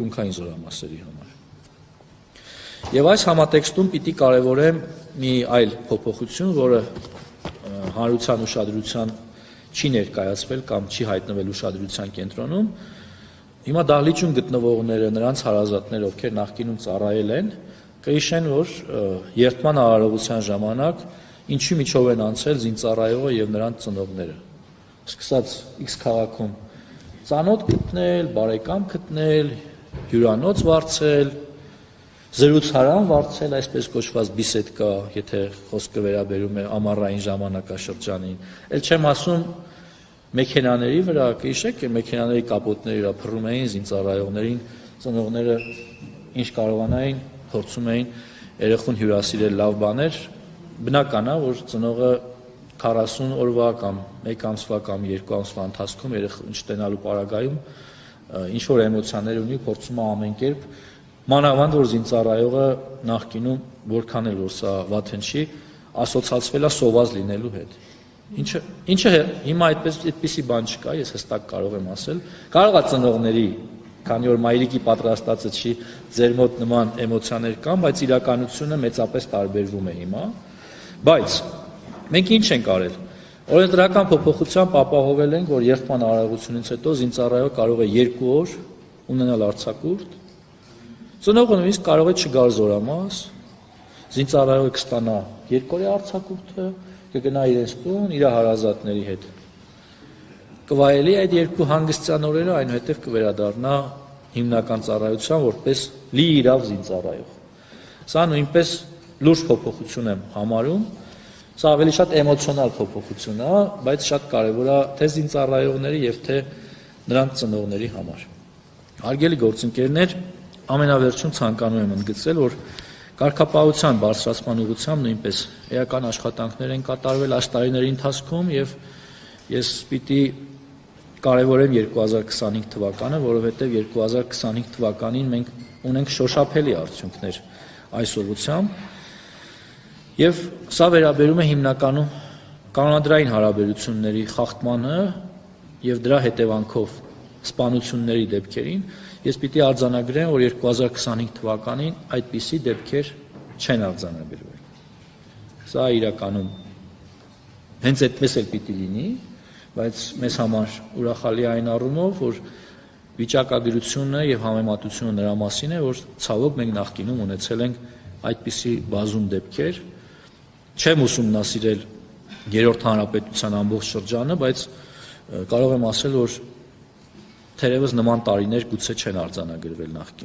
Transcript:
Ունքային զորամասերի համար։ Եվ այս համատեքստում պիտի կարևորեմ մի այլ փոփոխություն, որը հանրության ուշադրության չի ներկայացվել կամ չի հայտնվել ուշադրության կենտրոնում։ Հիմա դահլիճում գտնվողները, նրանց հարազատները, ովքեր նախկինում ծառայել են, կհիշեն, որ երթման արարողության ժամանակ ինչի միջով են անցել զինծառայողը եւ նրանց ծնողները։ Սկսած X քաղաքում ծանոթ գտնել, բարեկամ գտնել, հյուրանոց վարձել, զրուցարան վարձել, այսպես կոչված բիսեդկա, եթե խոսքը վերաբերում է ամառային ժամանակաշրջանին։ Էլ չեմ ասում մեքենաների վրա, կհիշեք, մեքենաների կապոտների վրա փռում էին զինծառայողներին, ծնողները ինչ կարողանային փորձում էին երեխուն հյուրասիրել լավ բաներ, բնական է, որ ծնողը 40 օրվա կամ 1 ամսվա կամ 2 ամսվա ընթացքում երեխան չտենալու պարագայում ինչ որ էմոցիաներ ունի, փորձում է ամեն կերպ, մանավանդ որ զինծառայողը նախկինում որքան էլ որ սա վաթենչի, ասոցացվել է սոված լինելու հետ։ Ինչը հիմա այդպիսի բան չկա, ես հստակ կարող եմ ասել, կարող է ծնողների, քանի որ մայրիկի պատրաստածը չի, ձեր մոտ նման էմոցիաներ կան, բայց իրականությունը մեծապես տարբերվում է հիմա, բայց մենք ինչ ենք արել։ Օրենսդրական փոփոխությամբ ապահովել ենք, որ երթման արարողությունից հետո զինծառայողը կարող է 2 օր ունենալ արձակուրդ, ծնողը նույնիսկ կարող է չգալ զորամաս, զինծառայողը կստանա 2-օրյա արձակուրդը, կգնա իրենց տուն, իր հարազատների հետ կվայելի այդ 2 հանգստյան օրերը, այնուհետև կվերադառնա հիմնական ծառայության որպես լիիրավ զինծառայող։ Սա նույնպես լուրջ փոփոխություն եմ համարում, սա ավելի շատ էմոցիոնալ փոփոխություն է, բայց շատ կարևոր է թե զինծառայողների եւ թե նրանց ծնողների համար։ Հարգելի գործընկերներ, ամենավերջում ցանկանում եմ ընդգծել, որ կարգապահության բարձրացման ուղղությամբ նույնպես էական աշխատանքներ են կատարվել այս տարիների ընթացքում եւ ես պիտի կարևորեմ 2025 թվականը, որովհետեւ 2025 թվականին մենք ունենք շոշափելի արդյունքներ այս ուղղությամբ եւ սա վերաբերում է հիմնականում կանոնադրային հարաբերությունների խախտմանը եւ դրա հետևանքով սպանությունների դեպքերին, ես պիտի արձանագրեմ, որ 2025 թվականին այդպիսի դեպքեր չեն արձանագրվել։ Սա իրականում հենց այդպես էլ պիտի լինի, բայց մեզ համար ուրախալի այն առումով, որ վիճակագրությունը եւ համեմատությունը նրա մասին է, որ ցավոք մենք նախկինում ունեցել ենք այդպիսի բազում դեպքեր։ Չեմ ուսումնասիրել երրորդ հանրապետության ամբողջ շրջանը, բայց կարող եմ ասել, որ թերևս նման տարիներ գուցե չեն արձանագրվել նախկին։